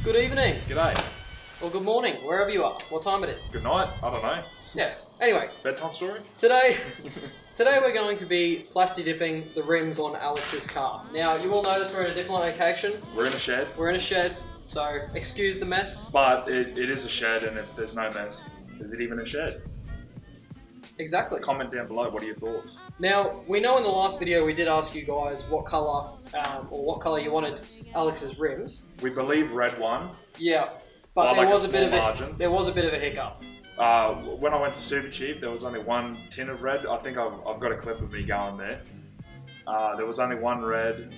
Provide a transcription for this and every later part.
Good evening. G'day. Or good morning, wherever you are. What time it is. Good night. I don't know. Yeah. Anyway, Bedtime story? today we're going to be plasti dipping the rims on Alex's car. Now, you will notice we're in a different location. We're in a shed. We're in a shed, so excuse the mess. But it is a shed, and if there's no mess, is it even a shed? Exactly. Comment down below, what are your thoughts? Now, we know in the last video we did ask you guys what colour you wanted Alex's rims. We believe red one. Yeah, but Well, there like was a a bit of small margin. there was a bit of a hiccup. When I went to Super Cheap, there was only one tin of red. I think I've got a clip of me going there. There was only one red,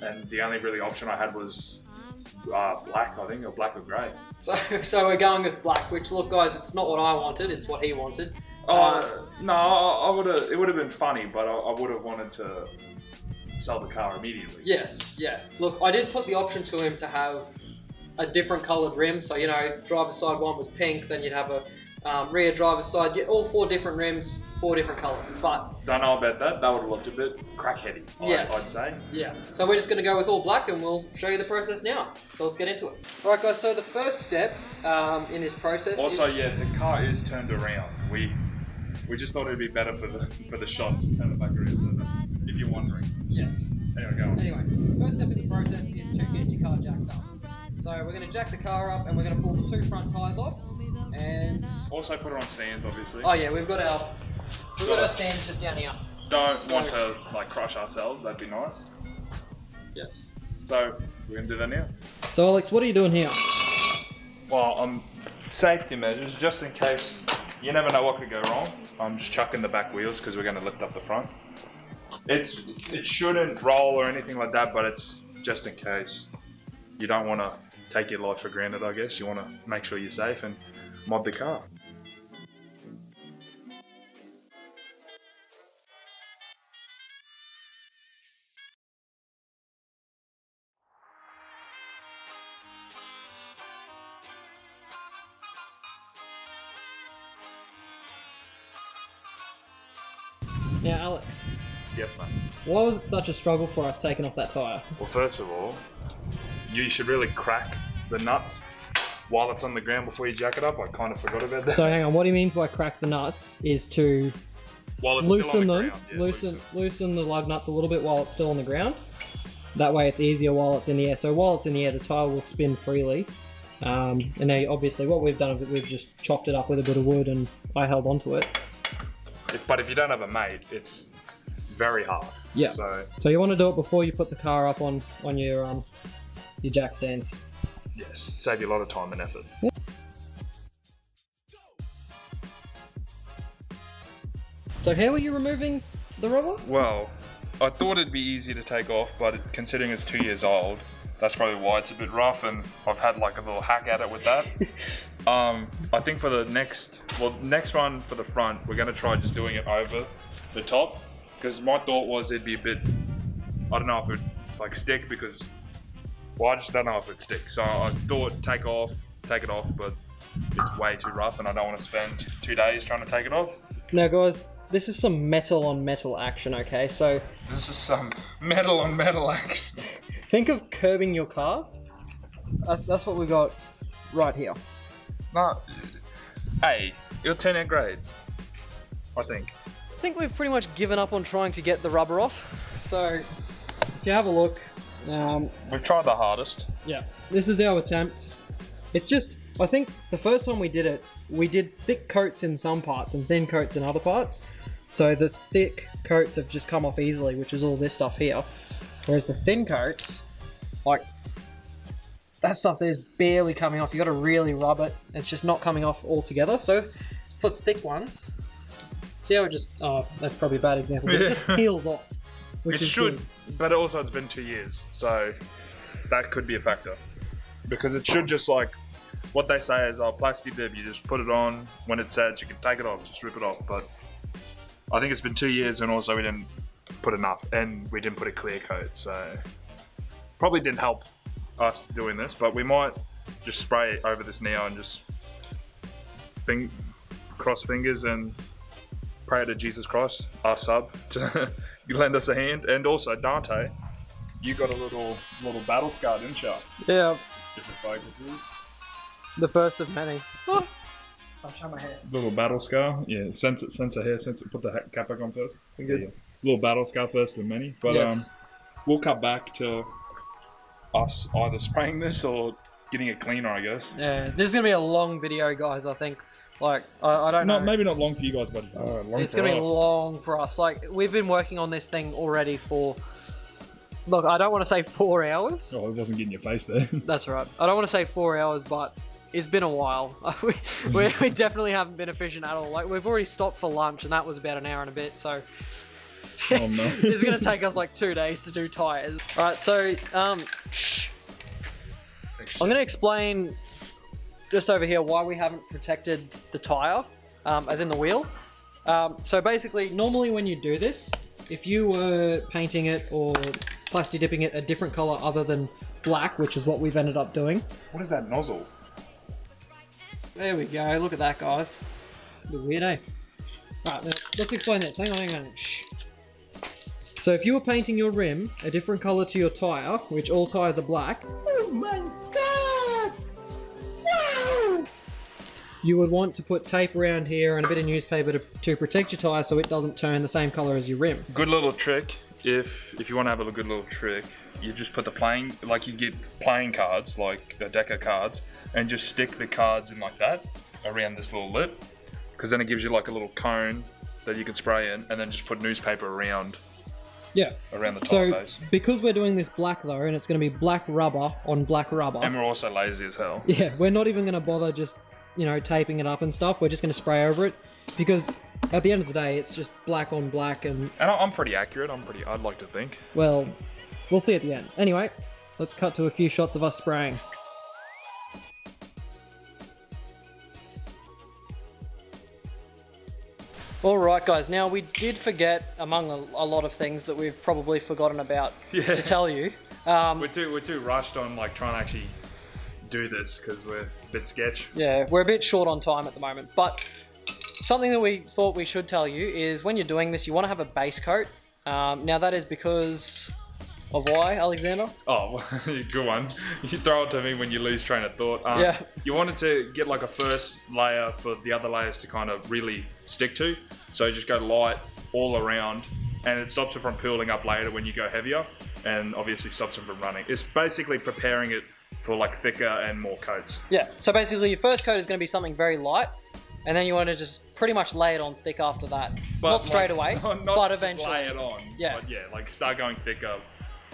and the only really option I had was black, I think, or black or grey. So we're going with black, which, look guys, it's not what I wanted, it's what he wanted. No, I would have. It would have been funny, but I would have wanted to sell the car immediately. Yes, yeah. Look, I did put the option to him to have a different coloured rim. So, you know, driver's side one was pink, then you'd have a rear driver's side. All four different rims, four different colours. But don't know about that. That would have looked a bit crackheady. Yes. I'd say. Yeah. So we're just going to go with all black, and we'll show you the process now. So let's get into it. All right, guys. So the first step in this process. Also, yeah, the car is turned around. We just thought it'd be better for the shot to turn it back around. So that, if you're wondering. Yes. Anyway, go on. Anyway, first step in the process is to get your car jacked up. So we're going to jack the car up, and we're going to pull the two front tyres off, and Also put it on stands, obviously. oh yeah, we've got our stands just down here. Don't want to like crush ourselves. That'd be nice. Yes. So we're gonna do that now. So Alex, what are you doing here? Well, safety measures just in case. You never know what could go wrong. I'm just chucking the back wheels because we're going to lift up the front. It shouldn't roll or anything like that, but it's just in case. You don't want to take your life for granted, I guess. You want to make sure you're safe and mod the car. Now Alex, Yes, mate. why was it such a struggle for us taking off that tyre? Well, first of all, you should really crack the nuts while it's on the ground before you jack it up. I kind of forgot about that. So hang on, what he means by crack the nuts is to While it's loosen still on the them, ground. Yeah, loosen the lug nuts a little bit while it's still on the ground. That way it's easier while it's in the air. So while it's in the air, the tyre will spin freely. And now obviously what we've done is we've just chopped it up with a bit of wood, and I held onto it. But if you don't have a mate, it's very hard. Yeah. So you want to do it before you put the car up on your jack stands. Yes, save you a lot of time and effort. Yeah. So how are you removing the rubber? Well, I thought it'd be easy to take off, but considering it's 2 years old, that's probably why it's a bit rough, and I've had like a little hack at it with that. I think for the next one for the front, we're going to try just doing it over the top, because my thought was it'd be a bit, I don't know if it'd like stick, because, well, I just don't know if it'd stick. So I thought take it off, but it's way too rough, and I don't want to spend 2 days trying to take it off. Now guys, this is some metal on metal action, okay? So This is some metal on metal action. think of curbing your car. That's what we got right here. No, hey, it'll turn out great, I think. I think we've pretty much given up on trying to get the rubber off. So if you have a look, We've tried the hardest. yeah, this is our attempt. It's just, I think the first time we did it, we did thick coats in some parts and thin coats in other parts. So the thick coats have just come off easily, which is all this stuff here. Whereas the thin coats, like, that stuff there's barely coming off. You got to really rub it. It's just not coming off altogether. So for thick ones, see how it just, oh, that's probably a bad example, but it just peels off. Which It is should, good. but also it's been 2 years, so that could be a factor. Because it should just like, what they say is, plastic dip, you just put it on, when it sets, you can take it off, just rip it off. But I think it's been 2 years, and also we didn't put enough, and we didn't put a clear coat, so probably didn't help us doing this, but we might just spray it over this now and just cross fingers and pray to Jesus Christ, our sub, to lend us a hand. And also Dante, you got a little battle scar, didn't you? Yeah, if it focuses. The first of many. Oh, I'll show my hair. Little battle scar. Yeah, sensor hair, sensor. Put the cap back on first. Good. Yeah. Little battle scar first of many. But Yes. we'll cut back to us either spraying this or getting it cleaner, I guess. Yeah, this is gonna be a long video, guys. I think. Like, I don't know. Maybe not long for you guys, but long It's for gonna be us. long for us. Like, we've been working on this thing already for. Look, I don't want to say 4 hours. Oh, it wasn't getting your face there. That's right. I don't want to say 4 hours, but it's been a while. we definitely haven't been efficient at all. Like, we've already stopped for lunch, and that was about an hour and a bit. So Oh no. it's gonna take us like 2 days to do tires. All right, so shh. I'm gonna explain just over here why we haven't protected the tire, as in the wheel. So basically, normally when you do this, if you were painting it or plasti dipping it a different color other than black, which is what we've ended up doing. What is that nozzle? There we go. Look at that, guys. A bit weird, eh? Right, now, let's explain this. Hang on. Shh. So if you were painting your rim a different color to your tire, which all tires are black. Oh my god! Wow! You would want to put tape around here and a bit of newspaper to protect your tire so it doesn't turn the same color as your rim. Good little trick. If you want to have a good little trick, you just put the playing, like you get playing cards, like a deck of cards, and just stick the cards in like that around this little lip, because then it gives you like a little cone that you can spray in, and then just put newspaper around Yeah. the tire So base. because we're doing this black though, and it's going to be black rubber on black rubber. And we're also lazy as hell. Yeah, we're not even going to bother just, taping it up and stuff. We're just going to spray over it because at the end of the day, it's just black on black and... And I'm pretty accurate. I'd like to think. Well, we'll see at the end. Anyway, let's cut to a few shots of us spraying. Alright guys, now we did forget, among a lot of things that we've probably forgotten about Yeah. to tell you. We're too rushed on like trying to actually do this because we're a bit sketch. Yeah, we're a bit short on time at the moment, but something that we thought we should tell you is when you're doing this, you want to have a base coat. Now that is because of why, Alexander? Oh, good one. You throw it to me when you lose train of thought. Yeah. You wanted to get like a first layer for the other layers to kind of really stick to. So just go light all around, and it stops it from peeling up later when you go heavier, and obviously stops it from running. It's basically preparing it for like thicker and more coats. Yeah, so basically your first coat is going to be something very light, and then you want to just pretty much lay it on thick after that. Not straight away, not but just eventually. lay it on. Yeah. But yeah, like start going thicker.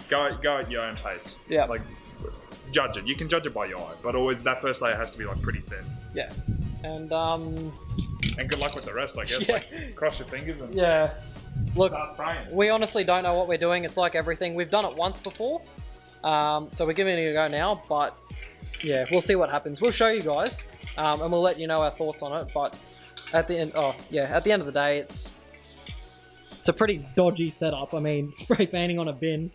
Go at your own pace. Yeah. Like judge it. You can judge it by your eye, but always that first layer has to be like pretty thin. Yeah. And And good luck with the rest, I guess. Yeah. Like cross your fingers and yeah. Look, start spraying. we honestly don't know what we're doing. It's like everything. We've done it once before. So we're giving it a go now, but yeah, we'll see what happens. We'll show you guys, and we'll let you know our thoughts on it. But at the end, at the end of the day, it's a pretty dodgy setup. I mean, spray painting on a bin.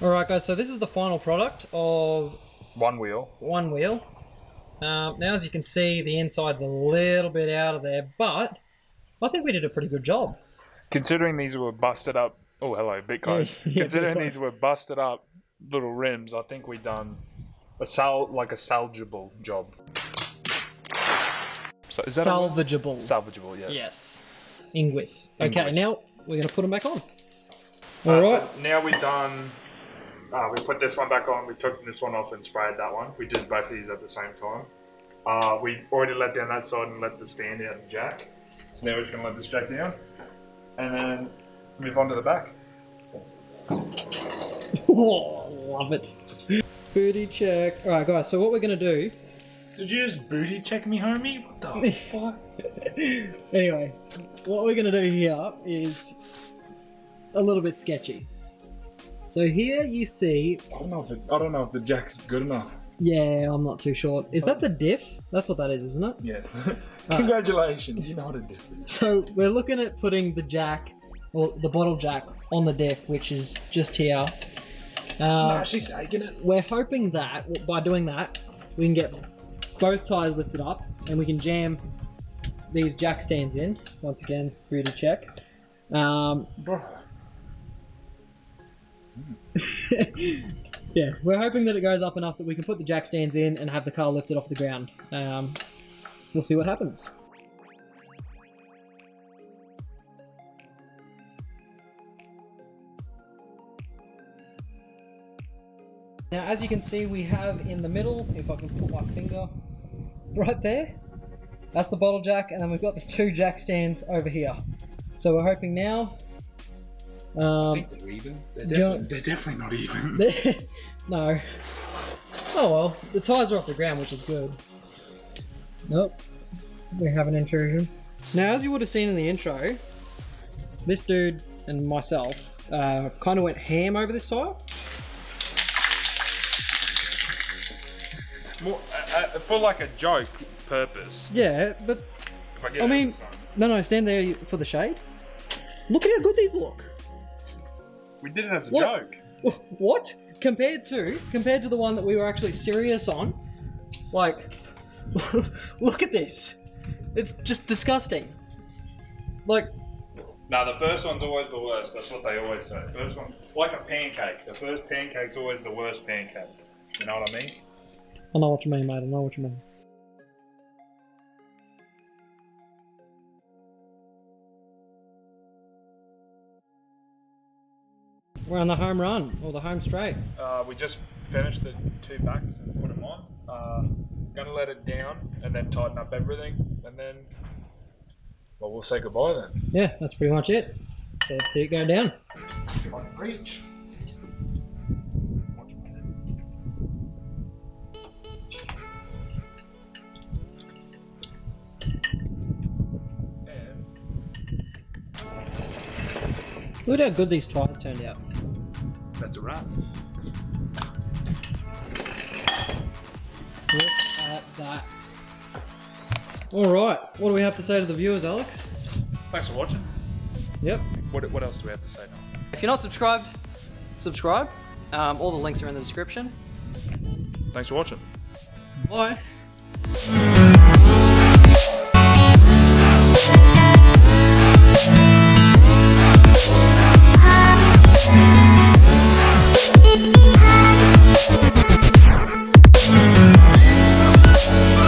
Alright guys, so this is the final product of One wheel. one wheel. Now as you can see, the inside's a little bit out of there, but I think we did a pretty good job. Considering these were busted up. Oh, hello, bit close. Yeah, Considering bit these were busted up little rims, I think we done a salvageable job. So is that Salvageable. salvageable? Yes. Yes. Inguis. Okay, Inguis. now we're going to put them back on. So Alright. now we've done. We put this one back on. We took this one off and sprayed that one. We did both of these at the same time. We already let down that side and let the stand out and jack. So now we're just going to let this jack down, and then move on to the back. Oh, love it. Booty check. Alright guys, so what we're going to do... Did you just booty check me, homie? What the fuck? Anyway, what we're going to do here is a little bit sketchy. So here you see... I don't know if the jack's good enough. Yeah, I'm not too sure. Is that the diff? That's what that is, isn't it? Yes. Congratulations, you know what a diff is. So we're looking at putting the jack, or the bottle jack, on the diff, which is just here. Nah, she's taking it. We're hoping that, by doing that, we can get both tyres lifted up, and we can jam these jack stands in. Once again, booty check. Bro. Yeah, we're hoping that it goes up enough that we can put the jack stands in and have the car lifted off the ground. We'll see what happens. Now, as you can see, we have in the middle, if I can put my finger right there, that's the bottle jack, and then we've got the 2 jack stands over here. So we're hoping now... I think they're even. They're definitely not even. No. Oh well, the tyres are off the ground, which is good. Nope. We have an intrusion. Now, as you would have seen in the intro, this dude and myself kind of went ham over this tyre. More, for like a joke purpose. Yeah, but If I get I it mean, this time. no, stand there for the shade. Look at how good these look. We did it as a What? joke. What? Compared to the one that we were actually serious on, like, look at this. It's just disgusting. Like, No, the first one's always the worst. That's what they always say. First one, like a pancake. The first pancake's always the worst pancake. You know what I mean? I know what you mean, mate. I know what you mean. We're on the home run, or the home straight. We just finished the 2 backs and put them on. Gonna let it down and then tighten up everything, and then, well, we'll say goodbye then. Yeah, that's pretty much it. So let's see it go down. If I can reach. Watch my head. And Look at how good these tyres turned out. that's a wrap. Look at that. Alright, what do we have to say to the viewers, Alex? Thanks for watching. Yep. What else do we have to say now? If you're not subscribed, subscribe. All the links are in the description. Thanks for watching. Bye.